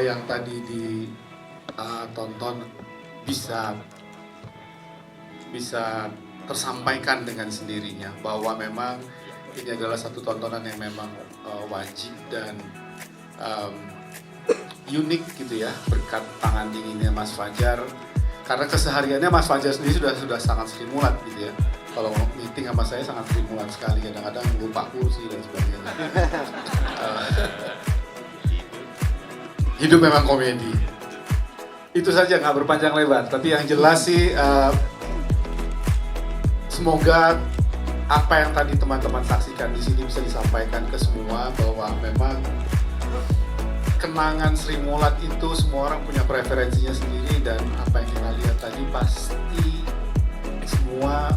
yang tadi ditonton bisa tersampaikan dengan sendirinya bahwa memang ini adalah satu tontonan yang memang wajib dan unik gitu ya, berkat tangan dinginnya Mas Fajar. Karena kesehariannya Mas Fajar sendiri sudah sangat Sri Mulat gitu ya. Kalau meeting sama saya sangat Sri Mulat sekali, kadang-kadang lupa kursi dan sebagainya. Hidup memang komedi. Itu saja, nggak berpanjang lebar. Tapi yang jelas sih, semoga apa yang tadi teman-teman saksikan di sini bisa disampaikan ke semua bahwa memang kenangan Sri Mulat itu semua orang punya preferensinya sendiri, dan apa yang kita lihat tadi pasti semua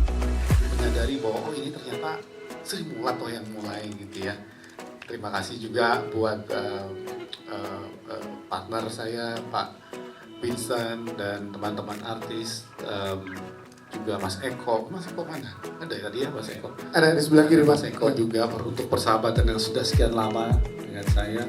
menyadari bahwa oh ini ternyata Sri Mulat oh yang mulai gitu ya. Terima kasih juga buat partner saya Pak Vincent dan teman-teman artis, juga Mas Eko mana? Ada ya tadi ya Mas Eko? Ada di sebelah kiri Mas Eko juga untuk persahabatan yang sudah sekian lama dengan saya.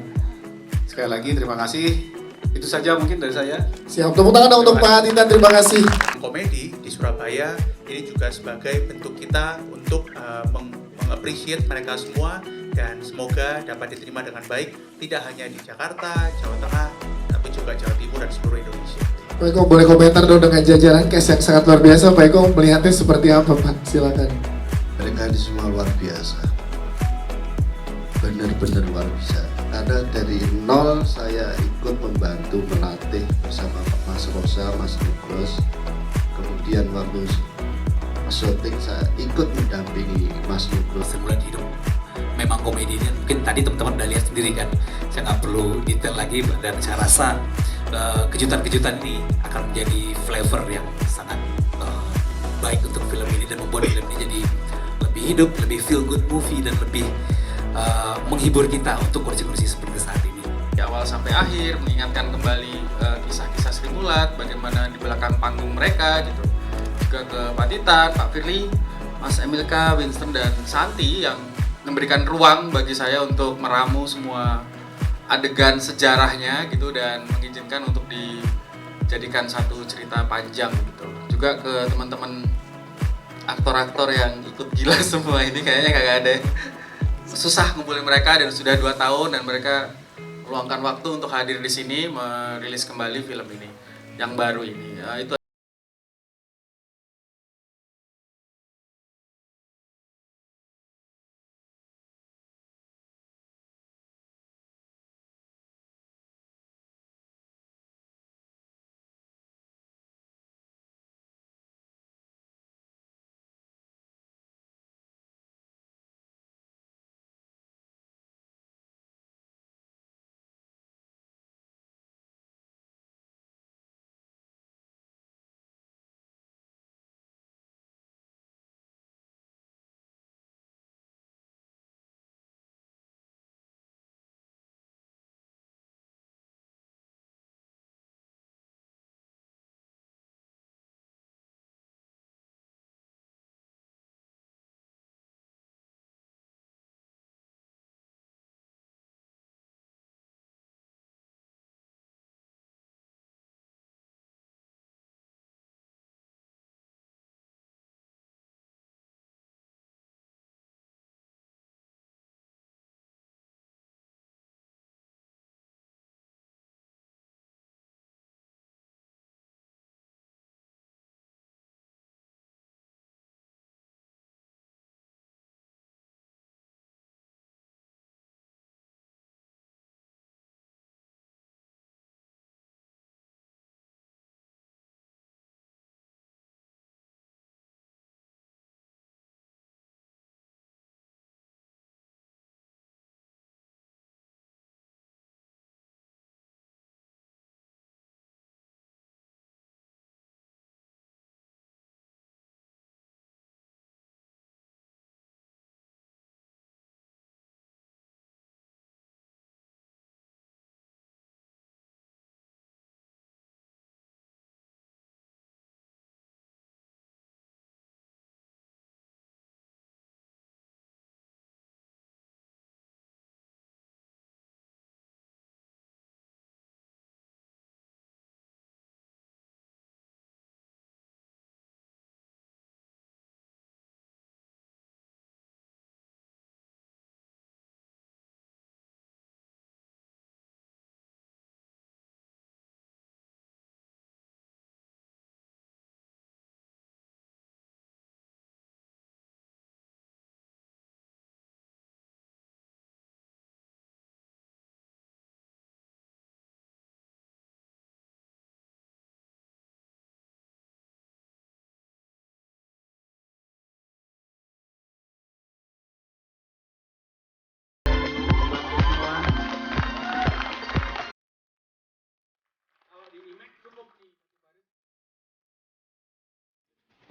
Sekali lagi terima kasih. Itu saja mungkin dari saya. Siap, tepuk tangan untuk Pak Titan, terima kasih. Komedi di Surabaya ini juga sebagai bentuk kita untuk mengapresiasi mereka semua, dan semoga dapat diterima dengan baik tidak hanya di Jakarta, Jawa Tengah, tapi juga Jawa Timur dan seluruh Indonesia. Pak Eko boleh komentar dong dengan jajaran cast yang sangat luar biasa. Pak Eko melihatnya seperti apa Pak? Silakan. Mereka ini semua luar biasa, benar-benar luar biasa. Karena dari nol saya ikut membantu melatih bersama Mas Rosa, Mas Nugros. Kemudian waktu syuting saya ikut mendampingi Mas Nugros. Sebulan hidup memang komedi ini mungkin tadi teman-teman udah lihat sendiri kan, saya nggak perlu detail lagi, dan saya rasa kejutan-kejutan ini akan menjadi flavor yang sangat baik untuk film ini dan membuat film ini jadi lebih hidup, lebih feel good movie, dan lebih menghibur kita untuk kondisi-kondisi seperti saat ini. Di awal sampai akhir mengingatkan kembali kisah-kisah Sri Mulat, bagaimana di belakang panggung mereka gitu. Juga ke Pak Titan, Pak Firly, Mas Emilka, Winston dan Santi yang memberikan ruang bagi saya untuk meramu semua adegan sejarahnya gitu, dan mengizinkan untuk dijadikan satu cerita panjang gitu. Juga ke teman-teman aktor-aktor yang ikut gila semua ini, kayaknya kagak ada. Susah ngumpulin mereka dan sudah 2 tahun, dan mereka meluangkan waktu untuk hadir di sini merilis kembali film ini yang baru ini. Ya, itu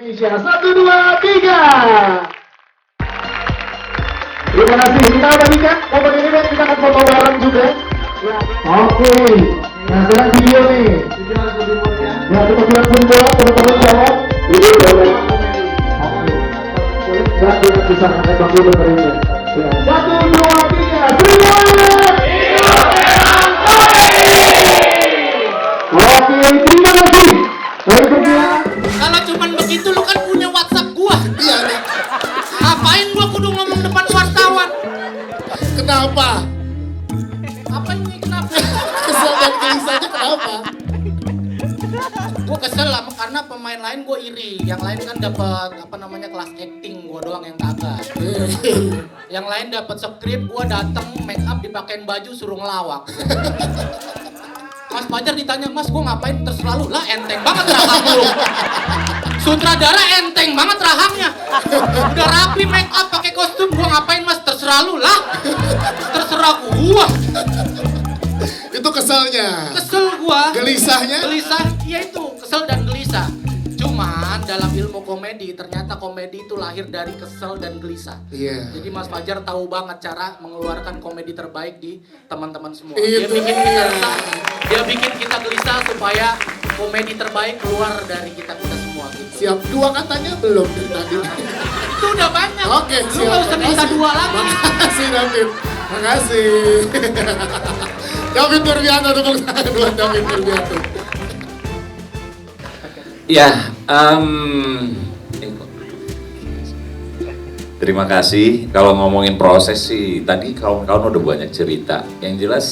Indonesia 1, 2, 3. Terima kasih. Kita bagikan momen ini dan kita akan foto bareng juga. Oke. Nah sekarang video nih. Ya kita bilang semua teman-teman jawab. Ini jawab. Oke. Dan kita bisa angkat bangku berterima. Ya. 1, 2, 3. Terima. Oke, terima kasih. Berikutnya. Kalau cuman begitu lu kan punya WhatsApp gua. Iya nih. Ngapain gua kudu ngomong depan wartawan? Kenapa? Apa ini kenapa? Kesel dan gelisahnya kenapa? Gua kesel lah karena pemain lain gua iri. Yang lain kan dapat apa namanya kelas acting, gua doang yang kagak. Yang lain dapat skrip, gua dateng make up dipakein baju suruh ngelawak. Mas Fajar ditanya, Mas gua ngapain? Terserah lu. Lah enteng banget rahang lu. Sutradara enteng banget rahangnya. Udah rapi make up pakai kostum, gua ngapain Mas? Terserah lu lah. Terserah gua. Itu keselnya. Kesel gua. Gelisahnya? Gelisah, iya itu kesel dan gelisah. Cuman dalam ilmu komedi ternyata komedi itu lahir dari kesel dan gelisah. Iya. Jadi Mas Fajar tahu banget cara mengeluarkan komedi terbaik di teman-teman semua. Itu Dia bikin kita dia. resah, dia bikin kita gelisah supaya komedi terbaik keluar dari kita semua gitu. Siap, 2 katanya belum dari tadi. Itu udah banyak. Oke, Lu siap. nggak usah minta 2 lagi. Makasih David. Makasih. David Nurbianto, tepuk tangan buat David Nurbianto. Ya, terima kasih. Kalau ngomongin proses sih, tadi kawan-kawan udah banyak cerita. Yang jelas,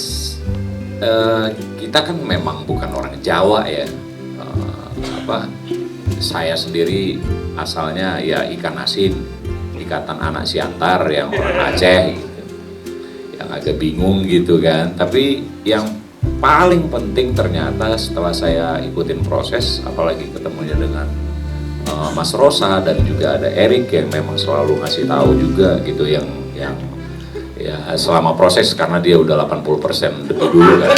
kita kan memang bukan orang Jawa ya. Saya sendiri asalnya ya ikan asin, ikatan anak Siantar yang orang Aceh, gitu. Yang agak bingung gitu kan. Tapi yang paling penting ternyata setelah saya ikutin proses, apalagi ketemunya dengan Mas Rosa dan juga ada Erik yang memang selalu ngasih tahu juga gitu yang ya selama proses karena dia udah 80% lebih dulu kan.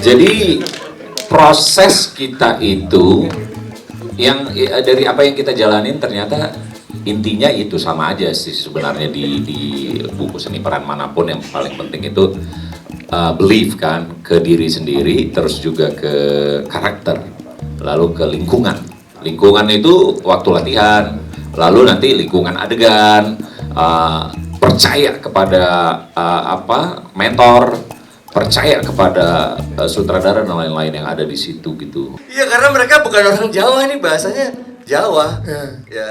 Jadi proses kita itu yang dari apa yang kita jalanin ternyata intinya itu sama aja sih sebenarnya di buku seni peran manapun. Yang paling penting itu belief kan, ke diri sendiri, terus juga ke karakter, lalu ke lingkungan. Lingkungan itu waktu latihan, lalu nanti lingkungan adegan, percaya kepada mentor, percaya kepada sutradara dan lain-lain yang ada di situ gitu. Iya, karena mereka bukan orang Jawa, ini bahasanya Jawa. Ya,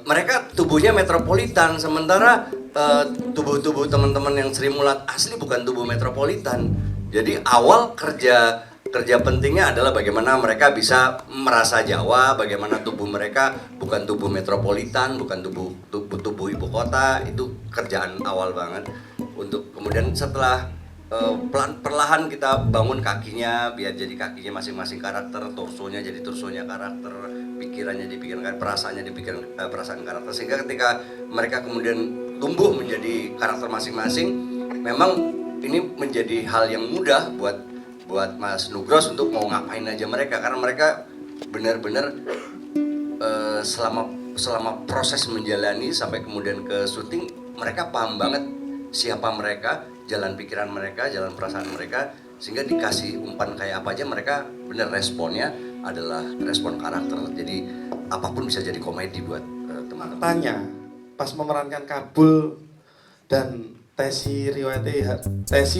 mereka tubuhnya metropolitan, sementara tubuh-tubuh teman-teman yang Sri Mulat asli bukan tubuh metropolitan. Jadi awal kerja pentingnya adalah bagaimana mereka bisa merasa Jawa, bagaimana tubuh mereka bukan tubuh metropolitan, bukan tubuh ibu kota. Itu kerjaan awal banget. Untuk kemudian setelah perlahan kita bangun kakinya biar jadi kakinya masing-masing karakter, torsonya jadi torsonya karakter, pikirannya dipikirkan, perasaannya dipikirkan perasaan karakter, sehingga ketika mereka kemudian tumbuh menjadi karakter masing-masing, memang ini menjadi hal yang mudah buat Mas Nugros untuk mau ngapain aja mereka, karena mereka benar-benar selama proses menjalani sampai kemudian ke syuting, mereka paham banget siapa mereka, jalan pikiran mereka, jalan perasaan mereka, sehingga dikasih umpan kayak apa aja mereka bener responnya adalah respon karakter. Jadi apapun bisa jadi komedi buat teman-teman. Tanya, pas memerankan Kabul dan Tesi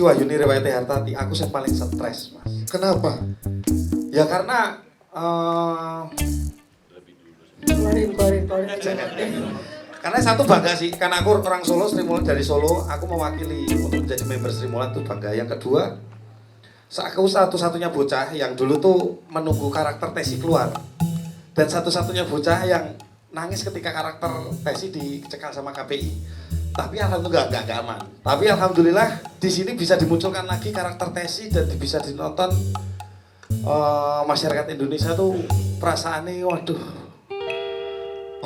Wahyuni Riwayati Hartati, aku yang paling stres, Mas. Kenapa? Ya karena karena satu bangga sih, karena aku orang Solo, Sri Mulat dari Solo, aku mewakili untuk menjadi member Sri Mulat itu bangga. Yang kedua, aku satu-satunya bocah yang dulu tuh menunggu karakter Tesi keluar, dan satu-satunya bocah yang nangis ketika karakter Tesi dicekal sama KPI. Tapi alhamdulillah nggak aman. Tapi alhamdulillah di sini bisa dimunculkan lagi karakter Tesi dan bisa dinonton masyarakat Indonesia tuh perasaannya, waduh,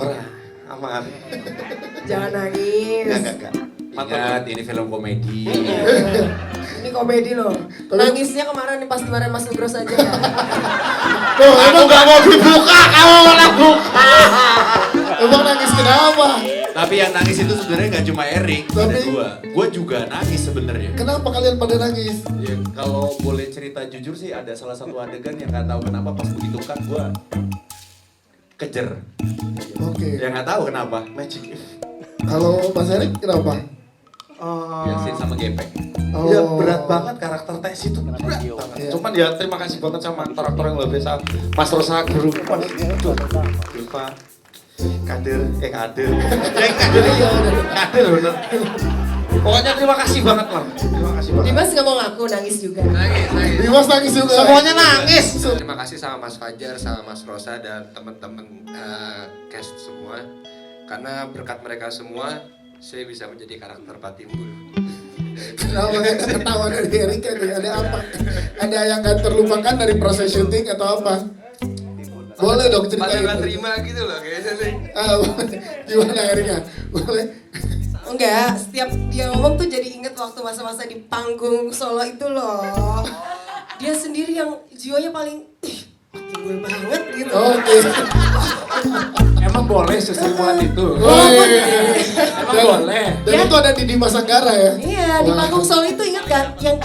orang aman. Jangan nangis. Enggak. Ingat, ini film komedi. Ini komedi loh. Nangisnya kemarin nih pas kemarin Mas Nugros aja ya. Tuh, emang gak mau dibuka, kamu malah buka. Emang nangis kenapa? Tapi yang nangis itu sebenarnya nggak cuma Erik, ada Tapi- gua. Gua juga nangis sebenarnya. Kenapa kalian pada nangis? Ya, kalau boleh cerita jujur sih ada salah satu adegan yang nggak tahu kenapa pas begitu kan gua kejer. Oke. Ya nggak tahu kenapa. Magic. Kalau Mas Erik kenapa? Yang scene sama gepeng. Oh. Ya berat banget karakter Tes itu berat banget. Iya. Cuman ya terima kasih banget sama aktor-aktor yang luar biasa. Mas Rosa Guru, Diva, Kadir, Kadir. Kadir bener. Pokoknya terima kasih banget lah. Terima kasih banget. Dimas nggak mau ngaku nangis juga. Dimas nangis juga. Semuanya nangis. Terima kasih sama Mas Fajar, sama Mas Rosa dan teman-teman cast semua. Karena berkat mereka semua, saya bisa menjadi karakter Pak Timbul. Kenapa ketawa dari Erik? Ada apa? Ada yang gak terlupakan dari proses syuting atau apa? Boleh dong ceritain. Pas terima gitu loh kayaknya nih. Gimana Erika? Boleh? Enggak, setiap dia ngomong tuh jadi inget waktu masa-masa di panggung solo itu loh. Dia sendiri yang jiwanya paling timbul banget gitu. Oke. Emang boleh seserimulan itu? Emang boleh. Dan itu ada di Dimas Anggara ya? Iya, di panggung solo itu inget kan? Yang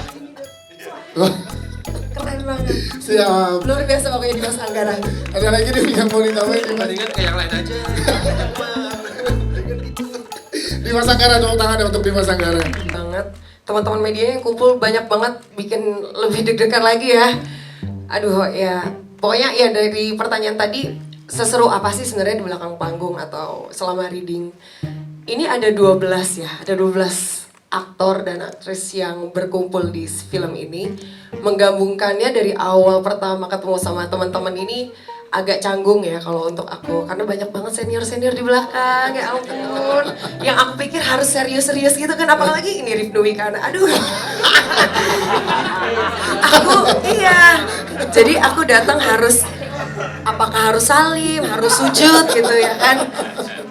keren banget. Siap. Luar biasa pokoknya Dimas Anggara. Ada lagi nih yang mau ditambahin Dimas? Mendingan kayak yang lain aja. Dimas Anggara, tepuk tangan untuk Dimas Anggara. Banget. Teman-teman media yang kumpul banyak banget bikin lebih deg-degan lagi ya. Aduh ya, pokoknya ya dari pertanyaan tadi, seseru apa sih sebenarnya di belakang panggung atau selama reading? Ini ada 12 ya, ada 12 aktor dan aktris yang berkumpul di film ini. Menggabungkannya dari awal pertama ketemu sama teman-teman ini agak canggung ya kalau untuk aku, karena banyak banget senior-senior di belakang, ya ampun. Yang aku pikir harus serius-serius gitu kan, apalagi ini Rifnu Wikana, aduh. Iya, jadi aku datang harus, apakah harus salim, harus sujud gitu ya kan.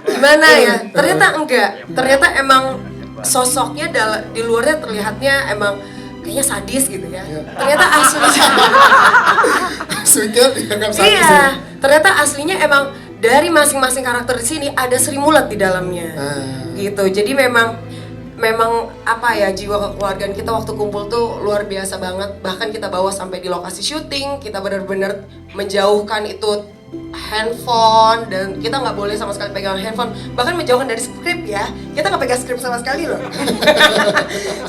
Gimana ya, ternyata enggak, ternyata emang sosoknya di luarnya terlihatnya emang kayaknya sadis gitu ya. Ternyata aslinya Sweetnya dianggap sadis. iya, ternyata aslinya emang dari masing-masing karakter di sini ada Sri Mulat di dalamnya. Gitu. Jadi memang apa ya, jiwa kekeluargaan kita waktu kumpul tuh luar biasa banget. Bahkan kita bawa sampai di lokasi syuting, kita benar-benar menjauhkan itu handphone, dan kita nggak boleh sama sekali pegang handphone, bahkan menjauhkan dari skrip ya, kita nggak pegang skrip sama sekali loh.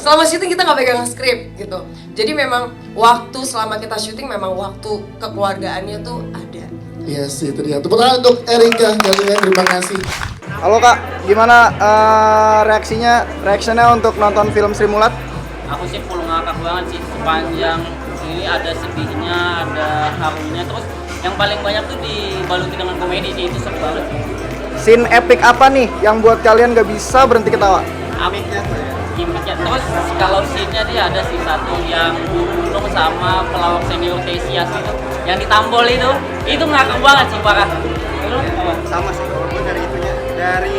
Selama syuting kita nggak pegang skrip gitu. Jadi memang waktu selama kita syuting memang waktu kekeluargaannya tuh ada. Iya sih, itu dia. Tepuk tangan untuk Erika kalian, terima kasih. Halo Kak, gimana reaksinya untuk nonton film Sri Mulat? Aku sih full ngakak banget sih, sepanjang ini ada sedihnya, ada harunya, terus yang paling banyak tuh dibaluti dengan komedi sih, itu seru banget. Scene epic apa nih yang buat kalian gak bisa berhenti ketawa? Gimmicknya, terus kalau scene-nya dia ada sih satu yang Gunung sama pelawak senior Tesias itu, yang ditambol itu ngakak banget sih, parah. Lu apa? Sama sih, kalau gue dari itunya, dari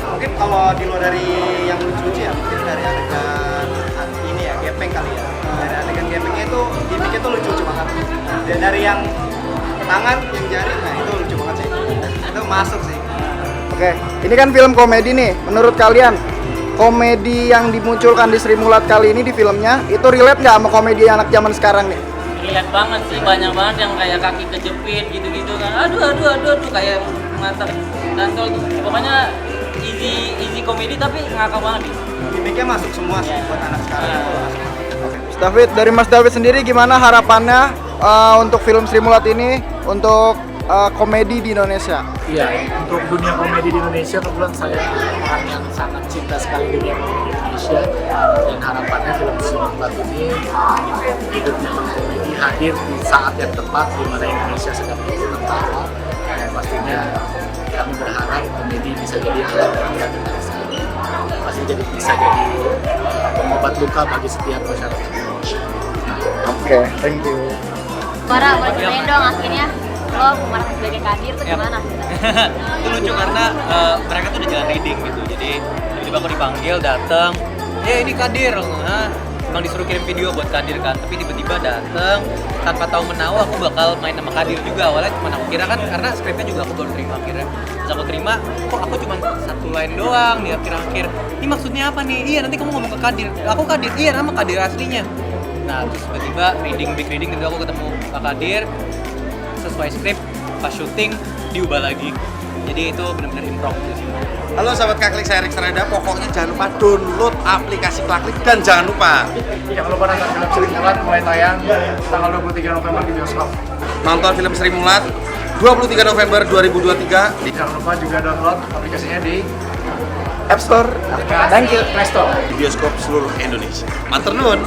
mungkin kalau di luar dari yang lucu ya, mungkin dari adegan ini ya, gepeng kali ya. Dari adegan gepengnya itu, gimmicknya tuh lucu banget. Dan dari yang tangan, yang jari, nah itu lucu banget sih. Itu masuk sih. Oke, ini kan film komedi nih. Menurut kalian, komedi yang dimunculkan di Sri Mulat kali ini di filmnya, itu relate nggak sama komedi anak zaman sekarang nih? Lihat banget sih, banyak banget yang kayak kaki kejepit gitu-gitu kan. Aduh kayak mantap. Dan pokoknya easy komedi tapi ngakak banget nih. Gimiknya masuk semua sih buat anak sekarang. Mas David, dari Mas David sendiri gimana harapannya untuk film Sri Mulat ini untuk komedi di Indonesia? Iya, untuk dunia komedi di Indonesia kebetulan saya orang yang sangat cinta sekali dunia komedi di Indonesia, dan harapannya film Sri Mulat ini hidup memang komedi hadir di saat yang tepat di mana Indonesia sedang tertawa, dan pastinya kami berharap komedi bisa jadi alat pengangkat bangsa, pasti bisa jadi pengobat luka bagi setiap masyarakat Indonesia. Oke, thank you. Bara, boleh ceritain dong akhirnya lo pemeran sebagai Kadir tuh gimana? Itu lucu karena mereka tuh udah jalan reading gitu, jadi tiba-tiba aku dipanggil, datang, ini Kadir, emang disuruh kirim video buat Kadir kan, tapi tiba-tiba dateng tanpa tahu menahu aku bakal main sama Kadir juga. Awalnya cuma aku kira kan karena skripnya juga aku baru terima akhirnya. Terus aku terima, kok aku cuma satu line doang di akhir-akhir. Ini maksudnya apa nih? Iya nanti kamu ngomong ke Kadir. Aku Kadir, iya nama Kadir aslinya. Nah terus tiba-tiba big reading gitu aku ketemu Pak Kadir, sesuai skrip, pas syuting diubah lagi. Jadi itu benar-benar improv. Halo sahabat Kaklik, saya Rex Rada. Pokoknya jangan lupa download aplikasi Kaklik dan jangan lupa Jangan lupa nonton film Sri Mulat mulai tayang tanggal 23 November di bioskop. nonton film Sri Mulat 23 November 2023. Jangan lupa juga download aplikasinya di App Store dan Play Store. Di bioskop seluruh Indonesia. Matur nuwun.